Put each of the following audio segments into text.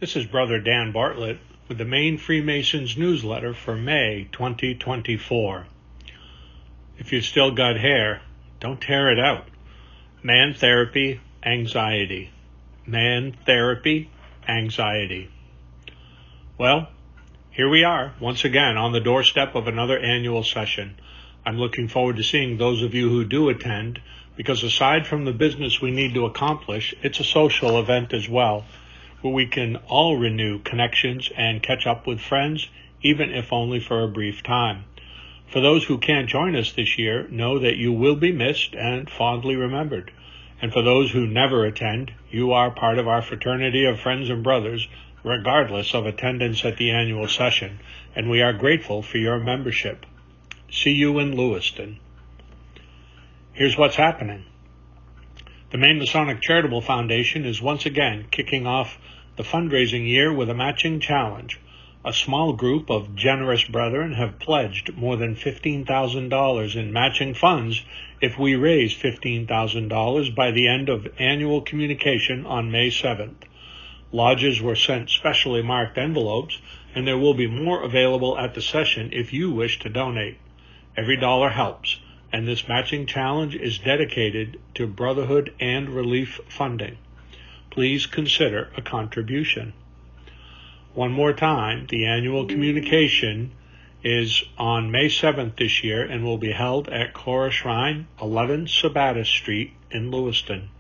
This is Brother Dan Bartlett with the Maine Freemasons newsletter for May 2024. If you still got hair, don't tear it out. Man therapy, anxiety. Man therapy, anxiety. Well, here we are, once again, on the doorstep of another annual session. I'm looking forward to seeing those of you who do attend, because aside from the business we need to accomplish, it's a social event as well, where we can all renew connections and catch up with friends, even if only for a brief time. For those who can't join us this year, know that you will be missed and fondly remembered. And for those who never attend, you are part of our fraternity of friends and brothers, regardless of attendance at the annual session, and we are grateful for your membership. See you in Lewiston. Here's what's happening. The Maine Masonic Charitable Foundation is once again kicking off the fundraising year with a matching challenge. A small group of generous brethren have pledged more than $15,000 in matching funds if we raise $15,000 by the end of annual communication on May 7th. Lodges were sent specially marked envelopes, and there will be more available at the session if you wish to donate. Every dollar helps, and this matching challenge is dedicated to brotherhood and relief funding. Please consider a contribution. One more time, the annual communication is on May 7th this year and will be held at Cora Shrine, 11 Sabattis Street in Lewiston.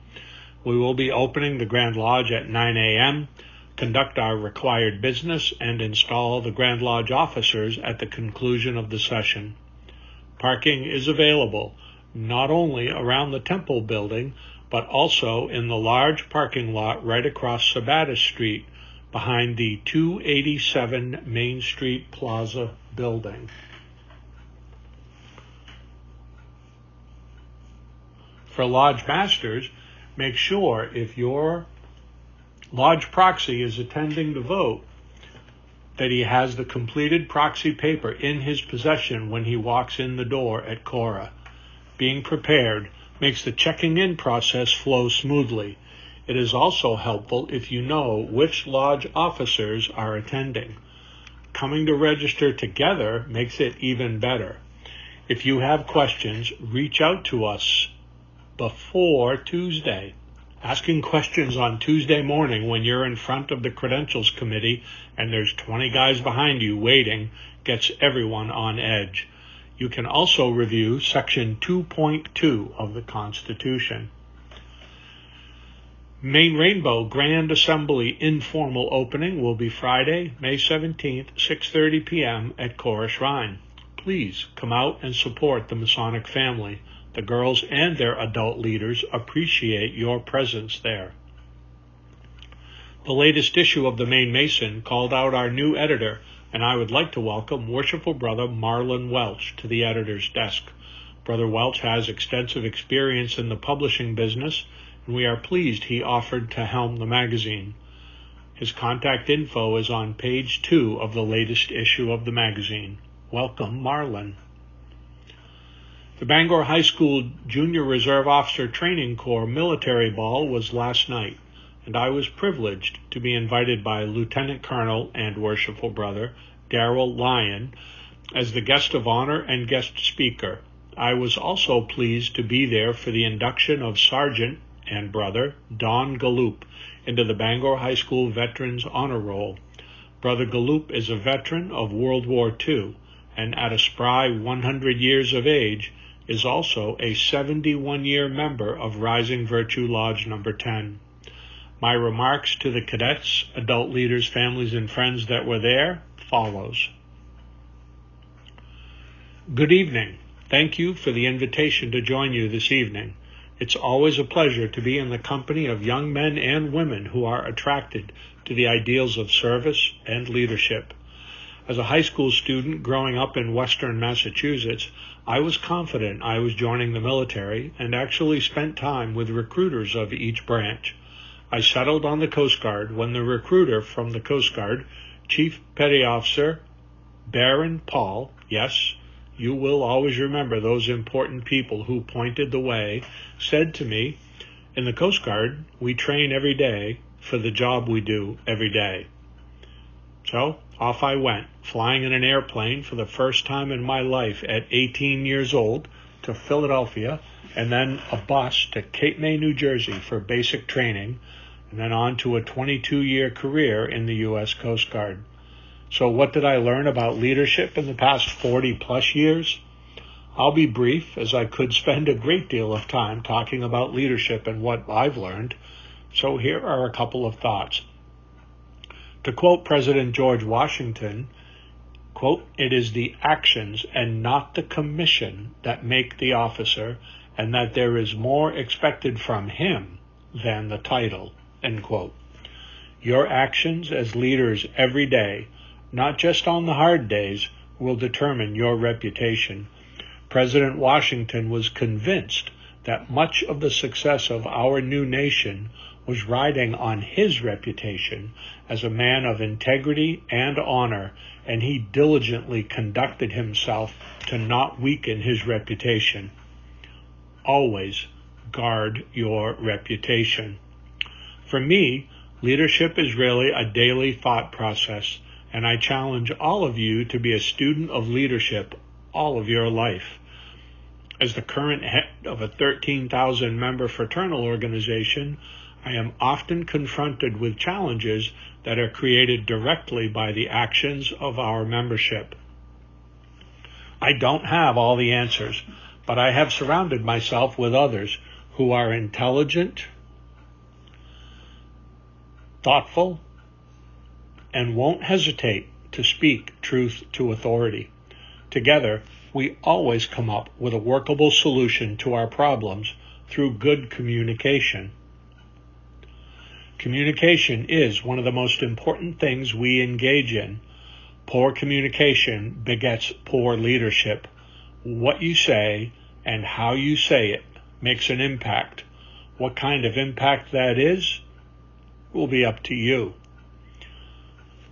We will be opening the Grand Lodge at 9 a.m., conduct our required business, and install the Grand Lodge officers at the conclusion of the session. Parking is available not only around the Temple building, but also in the large parking lot right across Sabattis Street behind the 287 Main Street Plaza building. For Lodge Masters, make sure if your Lodge proxy is attending the vote that he has the completed proxy paper in his possession when he walks in the door at Cora. Being prepared makes the checking in process flow smoothly. It is also helpful if you know which Lodge officers are attending. Coming to register together makes it even better. If you have questions, reach out to us before Tuesday. Asking questions on Tuesday morning when you're in front of the credentials committee and there's 20 guys behind you waiting gets everyone on edge. You can also review Section 2.2 of the Constitution. Maine Rainbow Grand Assembly informal opening will be Friday, May 17th, 6:30 p.m. at Cora Shrine. Please come out and support the Masonic family. The girls and their adult leaders appreciate your presence there. The latest issue of the Maine Mason called out our new editor, and I would like to welcome Worshipful Brother Marlon Welch to the editor's desk. Brother Welch has extensive experience in the publishing business, and we are pleased he offered to helm the magazine. His contact info is on page 2 of the latest issue of the magazine. Welcome, Marlon. The Bangor High School Junior Reserve Officer Training Corps Military Ball was last night, and I was privileged to be invited by Lieutenant Colonel and Worshipful Brother Darrell Lyon as the guest of honor and guest speaker. I was also pleased to be there for the induction of Sergeant and Brother Don Galloop into the Bangor High School Veterans Honor Roll. Brother Galloop is a veteran of World War II, and at a spry 100 years of age, is also a 71-year member of Rising Virtue Lodge No. 10. My remarks to the cadets, adult leaders, families, and friends that were there follows. Good evening. Thank you for the invitation to join you this evening. It's always a pleasure to be in the company of young men and women who are attracted to the ideals of service and leadership. As a high school student growing up in western Massachusetts, I was confident I was joining the military and actually spent time with recruiters of each branch. I settled on the Coast Guard when the recruiter from the Coast Guard, Chief Petty Officer Baron Paul, yes, you will always remember those important people who pointed the way, said to me, "In the Coast Guard, we train every day, for the job we do every day. So off I went, flying in an airplane for the first time in my life at 18 years old to Philadelphia, and then a bus to Cape May, New Jersey for basic training, and then on to a 22-year career in the U.S. Coast Guard. So what did I learn about leadership in the past 40-plus years? I'll be brief, as I could spend a great deal of time talking about leadership and what I've learned. So here are a couple of thoughts. To quote President George Washington, quote, "It is the actions and not the commission that make the officer, and that there is more expected from him than the title," end quote. Your actions as leaders every day, not just on the hard days, will determine your reputation. President Washington was convinced that much of the success of our new nation was riding on his reputation as a man of integrity and honor, and he diligently conducted himself to not weaken his reputation. Always guard your reputation. For me, leadership is really a daily thought process, and I challenge all of you to be a student of leadership all of your life. As the current head of a 13,000-member fraternal organization, I am often confronted with challenges that are created directly by the actions of our membership. I don't have all the answers, but I have surrounded myself with others who are intelligent, thoughtful, and won't hesitate to speak truth to authority. Together, we always come up with a workable solution to our problems through good communication. Communication is one of the most important things we engage in. Poor communication begets poor leadership. What you say and how you say it makes an impact. What kind of impact that is will be up to you.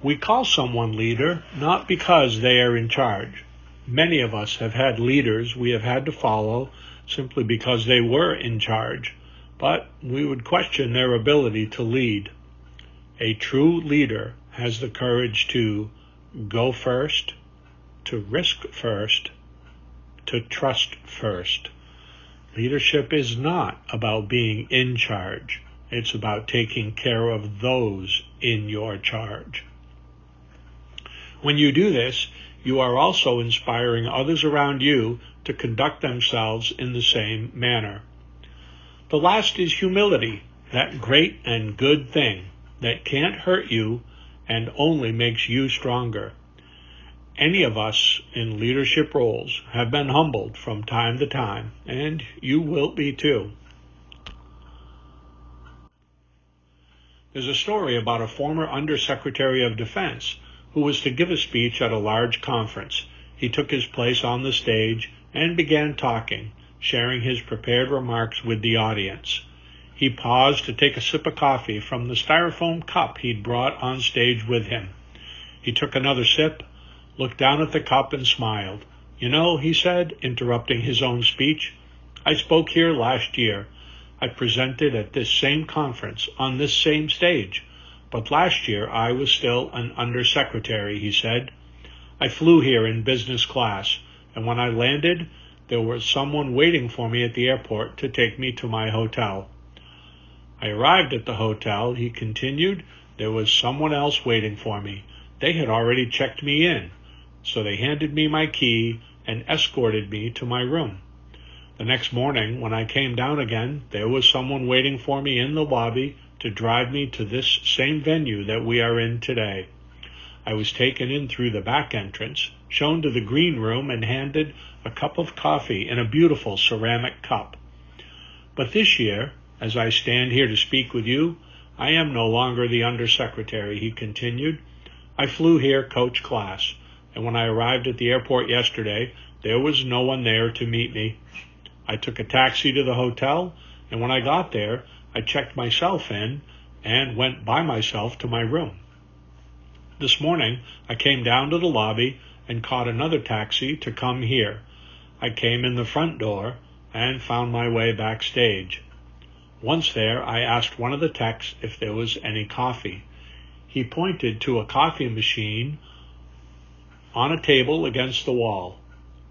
We call someone leader not because they are in charge. Many of us have had leaders we have had to follow simply because they were in charge, but we would question their ability to lead. A true leader has the courage to go first, to risk first, to trust first. Leadership is not about being in charge. It's about taking care of those in your charge. When you do this, you are also inspiring others around you to conduct themselves in the same manner. The last is humility, that great and good thing that can't hurt you and only makes you stronger. Any of us in leadership roles have been humbled from time to time, and you will be too. There's a story about a former Undersecretary of Defense who was to give a speech at a large conference. He took his place on the stage and began talking, sharing his prepared remarks with the audience. He paused to take a sip of coffee from the styrofoam cup he'd brought on stage with him. He took another sip, looked down at the cup, and smiled. "You know," he said, interrupting his own speech, "I spoke here last year. I presented at this same conference on this same stage. But last year I was still an undersecretary," he said. "I flew here in business class, and when I landed, there was someone waiting for me at the airport to take me to my hotel. I arrived at the hotel," he continued. "There was someone else waiting for me. They had already checked me in, so they handed me my key and escorted me to my room. The next morning, when I came down again, there was someone waiting for me in the lobby to drive me to this same venue that we are in today. I was taken in through the back entrance, shown to the green room, and handed a cup of coffee in a beautiful ceramic cup. But this year, as I stand here to speak with you, I am no longer the undersecretary," he continued. "I flew here coach class, and when I arrived at the airport yesterday, there was no one there to meet me. I took a taxi to the hotel, and when I got there, I checked myself in and went by myself to my room. This morning, I came down to the lobby and caught another taxi to come here. I came in the front door and found my way backstage. Once there, I asked one of the techs if there was any coffee. He pointed to a coffee machine on a table against the wall.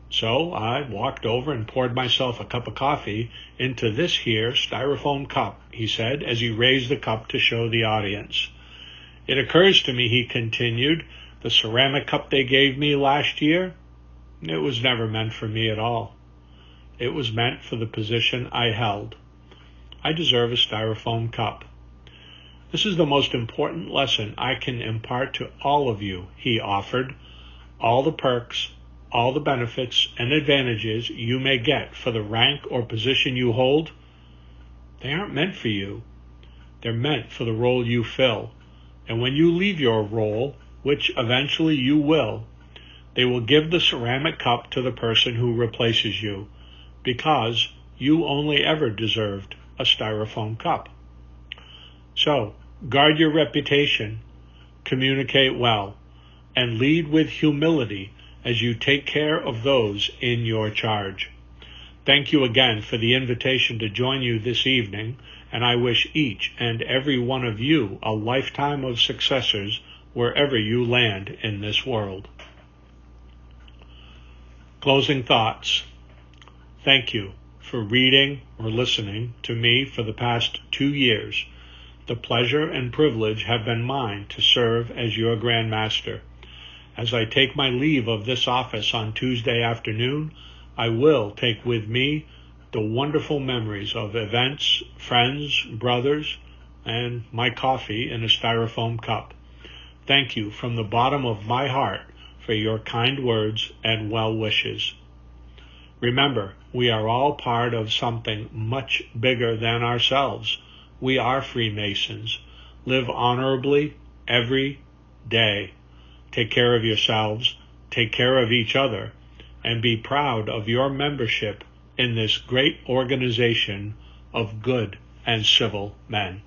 So I walked over and poured myself a cup of coffee into this here styrofoam cup, he said, as he raised the cup to show the audience. It occurs to me, he continued, the ceramic cup they gave me last year, it was never meant for me at all. It was meant for the position I held. I deserve a styrofoam cup. This is the most important lesson I can impart to all of you, he offered. All the perks, all the benefits and advantages you may get for the rank or position you hold, they aren't meant for you. They're meant for the role you fill. And when you leave your role, which eventually you will, they will give the ceramic cup to the person who replaces you, because you only ever deserved a styrofoam cup. So, guard your reputation, communicate well, and lead with humility as you take care of those in your charge. Thank you again for the invitation to join you this evening, and I wish each and every one of you a lifetime of successors wherever you land in this world. Closing thoughts. Thank you for reading or listening to me for the past 2 years. The pleasure and privilege have been mine to serve as your Grand Master. As I take my leave of this office on Tuesday afternoon, I will take with me the wonderful memories of events, friends, brothers, and my coffee in a styrofoam cup. Thank you from the bottom of my heart for your kind words and well wishes. Remember, we are all part of something much bigger than ourselves. We are Freemasons. Live honorably every day. Take care of yourselves, take care of each other, and be proud of your membership in this great organization of good and civil men.